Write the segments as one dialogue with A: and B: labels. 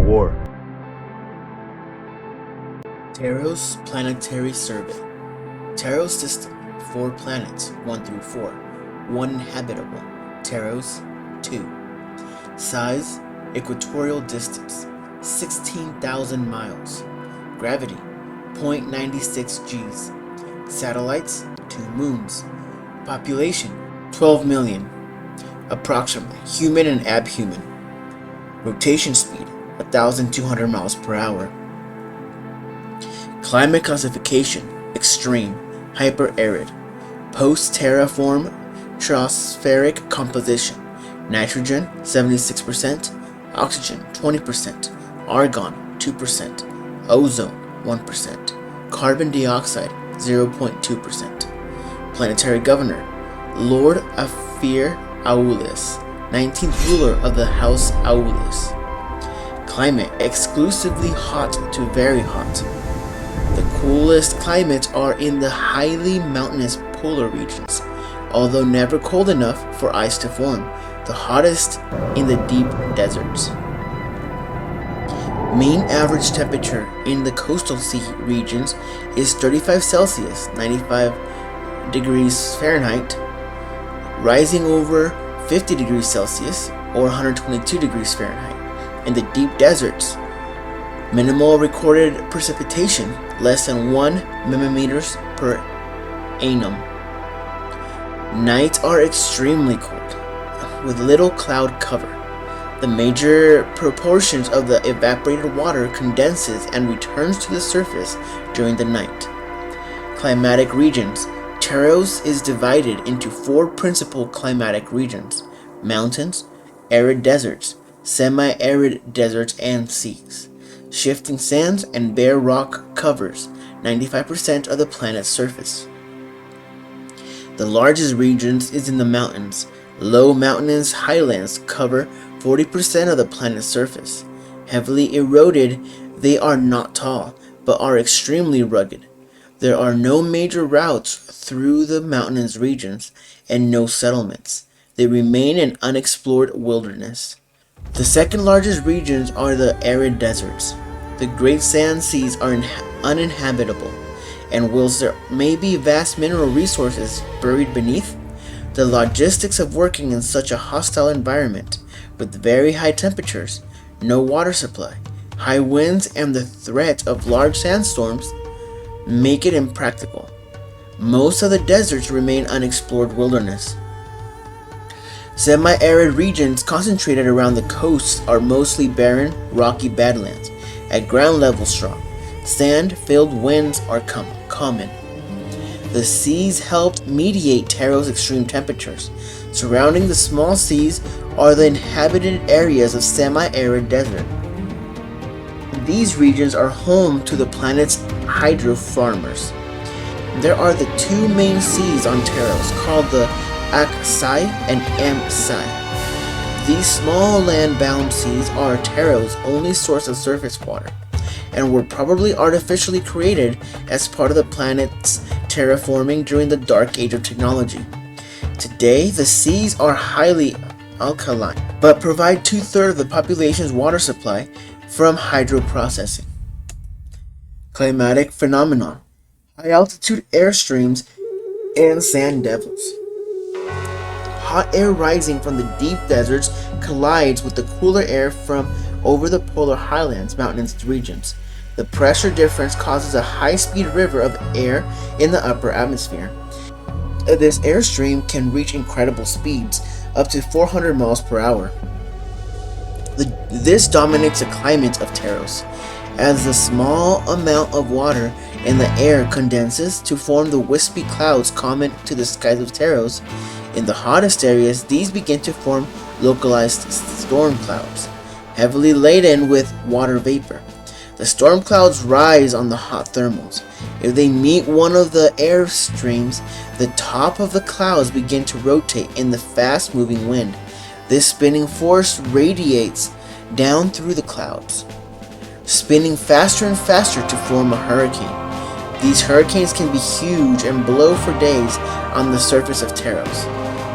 A: war.
B: Taros Planetary Survey. Taros system, 4 planets, 1 through 4. 1 inhabitable. Taros, 2. Size, equatorial distance, 16,000 miles. Gravity, 0.96 Gs. Satellites, 2 moons. Population, 12 million. Approximately human and abhuman. Rotation speed, 1,200 miles per hour. Climate classification, extreme, hyper-arid. Post-terraform tropospheric composition. Nitrogen, 76%, oxygen, 20%, argon, 2%, ozone, 1%, carbon dioxide, 0.2%. Planetary governor, Lord Afir Aulis, 19th ruler of the House Aulis. Climate, exclusively hot to very hot. The coolest climates are in the highly mountainous polar regions, although never cold enough for ice to form. The hottest in the deep deserts. Mean average temperature in the coastal sea regions is 35 Celsius, 95 degrees Fahrenheit, rising over 50 degrees Celsius or 122 degrees Fahrenheit. In the deep deserts, minimal recorded precipitation, less than 1 millimeters per annum. Nights are extremely cold, with little cloud cover. The major proportions of the evaporated water condenses and returns to the surface during the night. Climatic regions. Taros is divided into 4 principal climatic regions: mountains, arid deserts, semi-arid deserts, and seas. Shifting sands and bare rock covers 95% of the planet's surface. The largest regions is in the mountains. Low mountainous highlands cover 40% of the planet's surface. Heavily eroded, they are not tall, but are extremely rugged. There are no major routes through the mountainous regions and no settlements. They remain an unexplored wilderness. The second largest regions are the arid deserts. The great sand seas are uninhabitable, and whilst there may be vast mineral resources buried beneath, the logistics of working in such a hostile environment, with very high temperatures, no water supply, high winds, and the threat of large sandstorms, make it impractical. Most of the deserts remain unexplored wilderness. Semi-arid regions concentrated around the coasts are mostly barren, rocky badlands, at ground level strong. Sand-filled winds are common. The seas help mediate Taros' extreme temperatures. Surrounding the small seas are the inhabited areas of semi-arid desert. These regions are home to the planet's hydro farmers. There are the 2 main seas on Taros, called the Aksai and Amsai. These small land-bound seas are Taros' only source of surface water, and were probably artificially created as part of the planet's terraforming during the Dark Age of technology. Today, the seas are highly alkaline, but provide 2/3 of the population's water supply from hydroprocessing. Climatic phenomenon: high-altitude airstreams and sand devils. Hot air rising from the deep deserts collides with the cooler air from over the polar highlands mountainous regions. The pressure difference causes a high-speed river of air in the upper atmosphere. This airstream can reach incredible speeds, up to 400 miles per hour. This dominates the climate of Taros, as the small amount of water in the air condenses to form the wispy clouds common to the skies of Taros. In the hottest areas, these begin to form localized storm clouds, heavily laden with water vapor. The storm clouds rise on the hot thermals. If they meet one of the air streams, the top of the clouds begin to rotate in the fast-moving wind. This spinning force radiates down through the clouds, spinning faster and faster to form a hurricane. These hurricanes can be huge and blow for days on the surface of Taros.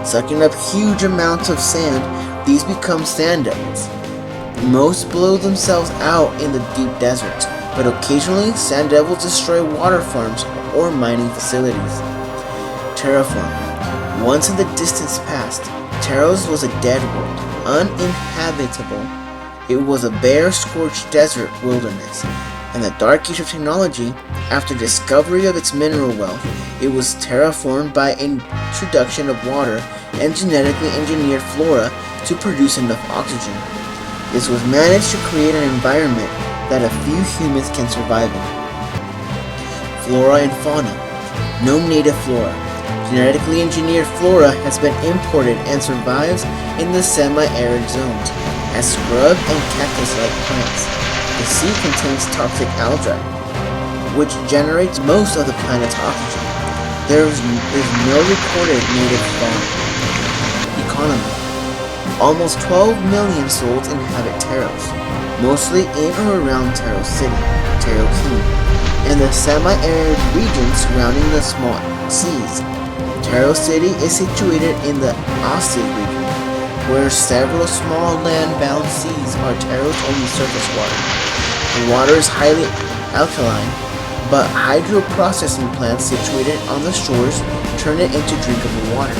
B: Sucking up huge amounts of sand, these become sand devils. Most blow themselves out in the deep deserts, but occasionally sand devils destroy water farms or mining facilities. Terraforming. Once in the distance past, Taros was a dead world, uninhabitable. It was a bare, scorched desert wilderness. In the dark age of technology, after discovery of its mineral wealth, it was terraformed by introduction of water and genetically engineered flora to produce enough oxygen. This was managed to create an environment that a few humans can survive in. Flora and fauna. No native flora. Genetically engineered flora has been imported and survives in the semi-arid zones as scrub and cactus-like plants. The sea contains toxic algae, which generates most of the planet's oxygen. There is no recorded native fauna. Economy. Almost 12 million souls inhabit Taros, mostly in or around Taros City, Taros, and the semi-arid regions surrounding the small seas. Taros City is situated in the Ossid region, where several small land-bound seas are Taros' only surface water. The water is highly alkaline, but hydro-processing plants situated on the shores turn it into drinkable water.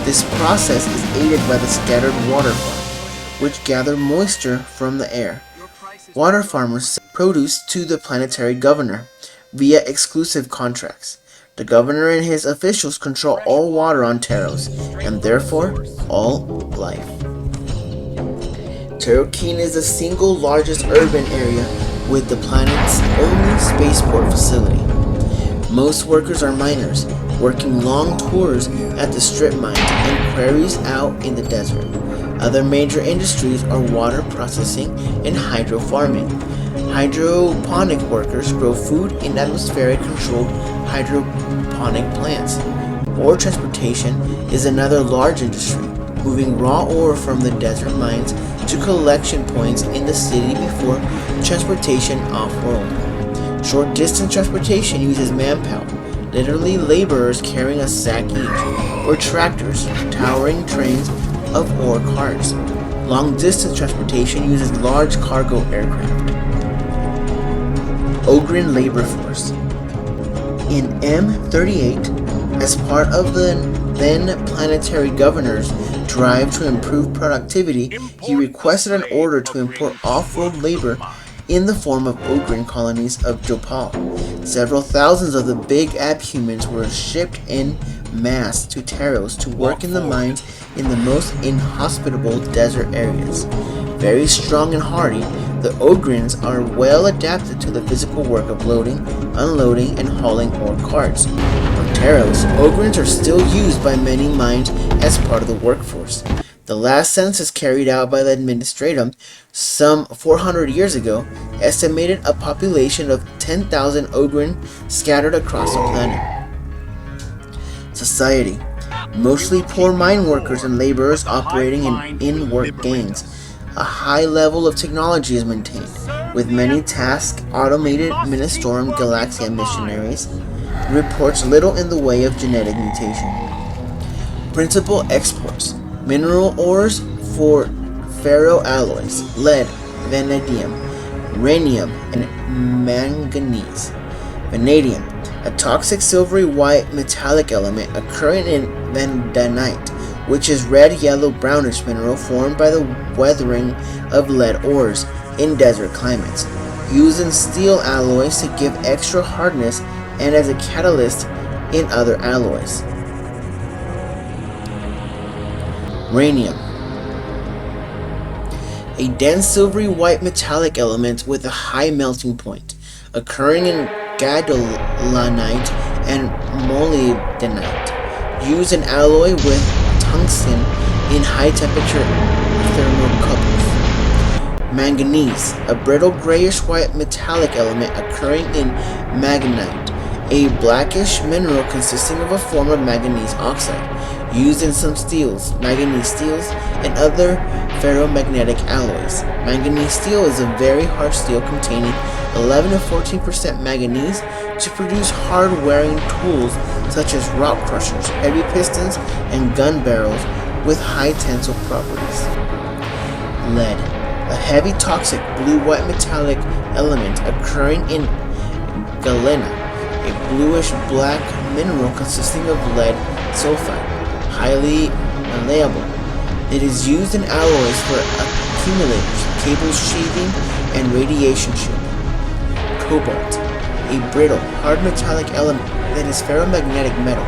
B: This process is aided by the scattered water farms, which gather moisture from the air. Water farmers sell produce to the planetary governor via exclusive contracts. The governor and his officials control all water on Taros, and therefore all life. Taros is the single largest urban area with the planet's only spaceport facility. Most workers are miners, working long tours at the strip mines and quarries out in the desert. Other major industries are water processing and hydro farming. Hydroponic workers grow food in atmospheric controlled hydroponic plants. Ore transportation is another large industry, moving raw ore from the desert mines to collection points in the city before transportation off-world. Short distance transportation uses manpower, literally laborers carrying a sack each, or tractors, towering trains of ore carts. Long distance transportation uses large cargo aircraft. Ogren labor force. In M38, as part of the then planetary governor's drive to improve productivity, he requested an order to import off-world labor in the form of Ogren colonies of Jopal. Several thousands of the big abhumans were shipped in mass to Taros to work in the mines in the most inhospitable desert areas. Very strong and hardy, the Ogrens are well adapted to the physical work of loading, unloading, and hauling ore carts. On Taros, Ogrens are still used by many mines as part of the workforce. The last census carried out by the Administratum some 400 years ago estimated a population of 10,000 Ogren scattered across the planet. Society. Mostly poor mine workers and laborers operating in in-work gangs. A high level of technology is maintained, with many tasks automated. Ministorum Galaxia missionaries reports little in the way of genetic mutation. Principal exports: mineral ores for ferroalloys, lead, vanadium, rhenium, and manganese. Vanadium, a toxic silvery white metallic element occurring in vanadinite, which is red, yellow, brownish mineral formed by the weathering of lead ores in desert climates, used in steel alloys to give extra hardness and as a catalyst in other alloys. Rhenium, a dense silvery white metallic element with a high melting point, occurring in gadolinite and molybdenite, used in alloy with tungsten in high temperature thermocouples. Manganese, a brittle grayish white metallic element occurring in magnetite, a blackish mineral consisting of a form of manganese oxide, used in some steels, manganese steels, and other ferromagnetic alloys. Manganese steel is a very hard steel containing 11 to 14% manganese to produce hard-wearing tools such as rock crushers, heavy pistons, and gun barrels with high tensile properties. Lead, a heavy toxic blue-white metallic element occurring in galena, a bluish-black mineral consisting of lead sulfide, highly malleable. It is used in alloys for accumulators, cable sheathing, and radiation shielding. Cobalt, a brittle, hard metallic element that is ferromagnetic metal,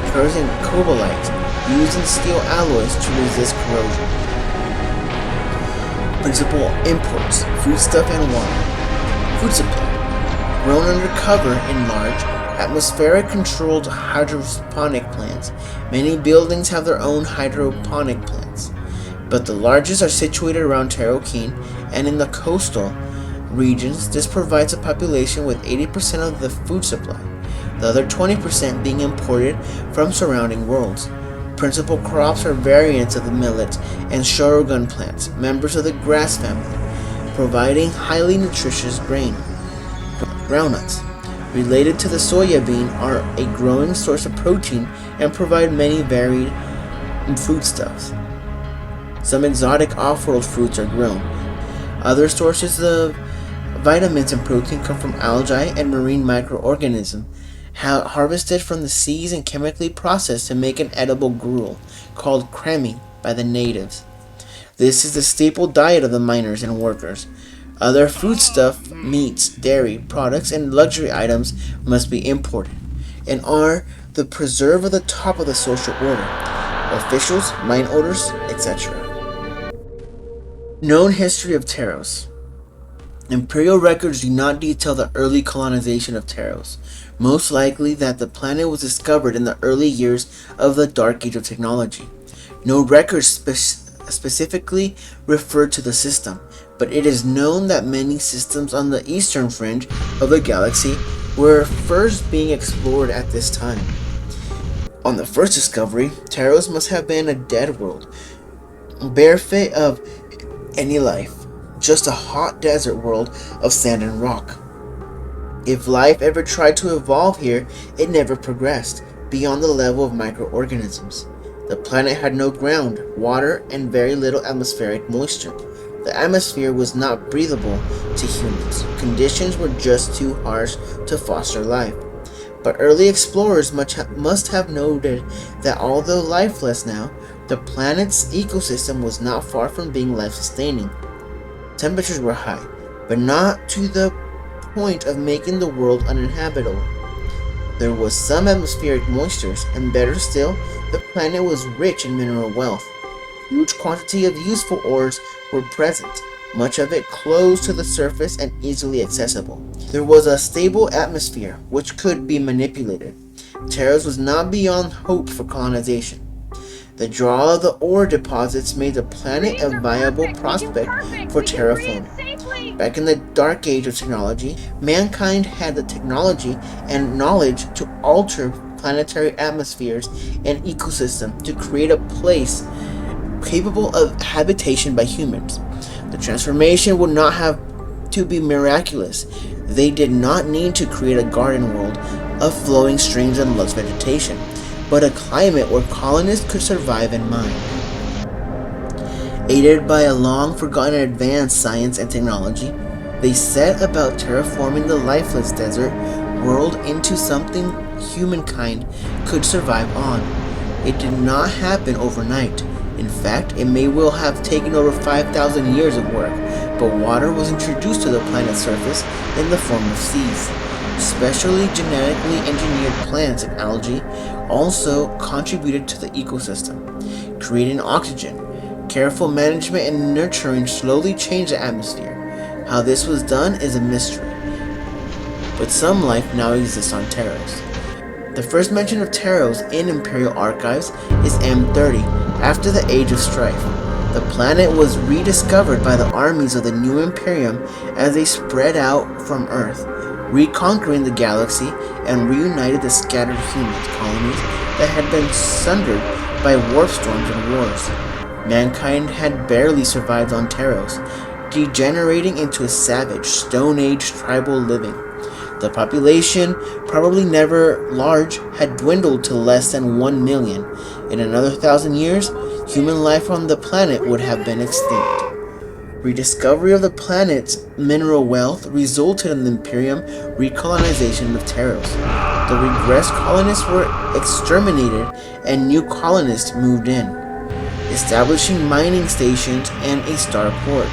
B: occurs in cobalite, used in steel alloys to resist corrosion. Principal imports: foodstuff and water. Food supply. Grown under cover in large, atmospheric-controlled hydroponic plants. Many buildings have their own hydroponic plants, but the largest are situated around Taros, and in the coastal regions, this provides a population with 80% of the food supply, the other 20% being imported from surrounding worlds. Principal crops are variants of the millet and sorghum plants, members of the grass family, providing highly nutritious grain. Groundnuts, related to the soya bean, are a growing source of protein and provide many varied foodstuffs. Some exotic off-world fruits are grown. Other sources of vitamins and protein come from algae and marine microorganisms, harvested from the seas and chemically processed to make an edible gruel, called cremi by the natives. This is the staple diet of the miners and workers. Other foodstuff, meats, dairy products, and luxury items must be imported, and are the preserve of the top of the social order, officials, mine owners, etc. Known history of Taros. Imperial records do not detail the early colonization of Taros, most likely that the planet was discovered in the early years of the Dark Age of technology. No records specifically refer to the system, but it is known that many systems on the eastern fringe of the galaxy were first being explored at this time. On the first discovery, Taros must have been a dead world, bereft of any life, just a hot desert world of sand and rock. If life ever tried to evolve here, it never progressed beyond the level of microorganisms. The planet had no ground, water, and very little atmospheric moisture. The atmosphere was not breathable to humans. Conditions were just too harsh to foster life. But early explorers must have noted that although lifeless now, the planet's ecosystem was not far from being life-sustaining. Temperatures were high, but not to the point of making the world uninhabitable. There was some atmospheric moistures, and better still, the planet was rich in mineral wealth. Huge quantity of useful ores were present, much of it close to the surface and easily accessible. There was a stable atmosphere, which could be manipulated. Taros was not beyond hope for colonization. The draw of the ore deposits made the planet a viable prospect for terraforming. Back in the Dark Age of technology, mankind had the technology and knowledge to alter planetary atmospheres and ecosystem to create a place capable of habitation by humans. The transformation would not have to be miraculous. They did not need to create a garden world of flowing streams and lush vegetation, but a climate where colonists could survive and mine. Aided by a long-forgotten advanced science and technology, they set about terraforming the lifeless desert world into something humankind could survive on. It did not happen overnight. In fact, it may well have taken over 5,000 years of work, but water was introduced to the planet's surface in the form of seas. Specially genetically engineered plants and algae also contributed to the ecosystem, creating oxygen. Careful management and nurturing slowly changed the atmosphere. How this was done is a mystery, but some life now exists on Taros. The first mention of Taros in Imperial archives is M30, after the Age of Strife. The planet was rediscovered by the armies of the new Imperium as they spread out from Earth, reconquering the galaxy and reunited the scattered human colonies that had been sundered by warp storms and wars. Mankind had barely survived on Taros, degenerating into a savage, Stone Age tribal living. The population, probably never large, had dwindled to less than 1 million. In another 1,000 years, human life on the planet would have been extinct. Rediscovery of the planet's mineral wealth resulted in the Imperium recolonization of Taros. The regressed colonists were exterminated and new colonists moved in, establishing mining stations and a starport.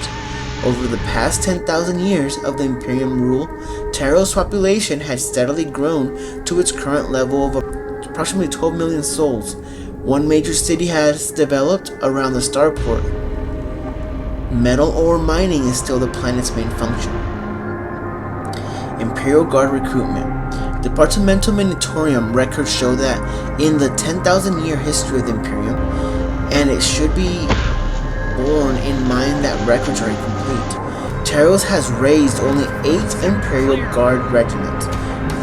B: Over the past 10,000 years of the Imperium rule, Taros' population had steadily grown to its current level of approximately 12 million souls. One major city has developed around the starport. Metal ore mining is still the planet's main function. Imperial Guard recruitment. Departmental Monitorium records show that in the 10,000-year history of the Imperium, and it should be borne in mind that records are incomplete, Taros has raised only 8 Imperial Guard regiments.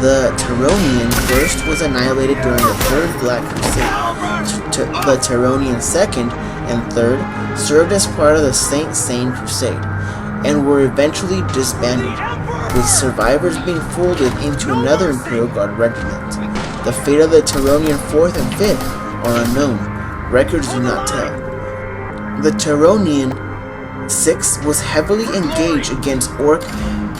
B: The Taronian first was annihilated during the Third Black Crusade. The Taronian second and third served as part of the Saint Sane Crusade, and were eventually disbanded, with survivors being folded into another Imperial Guard regiment. The fate of the Taronian 4th and 5th are unknown. Records do not tell. The Taronian 6th was heavily engaged against Orc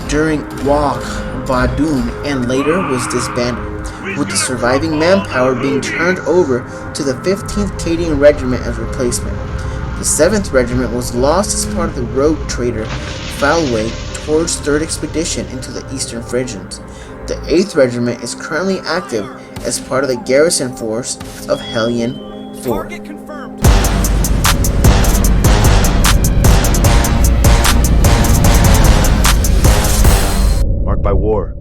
B: during Wak Vadun and later was disbanded, with the surviving manpower being turned over to the 15th Cadian Regiment as replacement. The 7th Regiment was lost as part of the rogue trader Falway towards 3rd Expedition into the Eastern Phrygians. The 8th Regiment is currently active as part of the garrison force of Hellion 4.
A: Target confirmed.
C: Marked by war.